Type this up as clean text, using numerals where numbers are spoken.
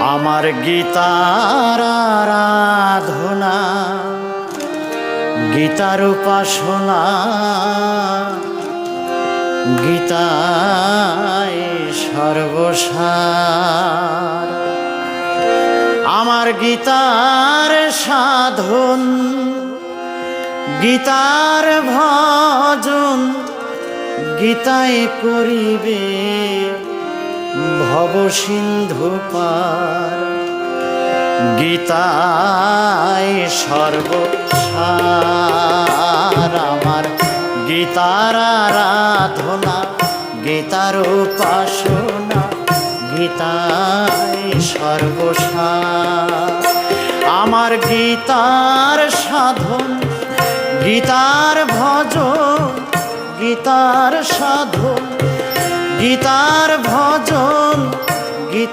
আমার গীতার আরাধনা, গীতার উপাসনা, গীতায় সর্বসার। আমার গীতার সাধন, গীতার ভজন, গীতায় করিবে ভব সিন্ধু পার। গীতায় সর্বসার। আমার গীতার আরাধনা, গীতার উপাসনা, গীতায় সর্বসার। আমার গীতার সাধন, গীতার ভজন, গীতার সাধন, গীতার ভজন, গীতা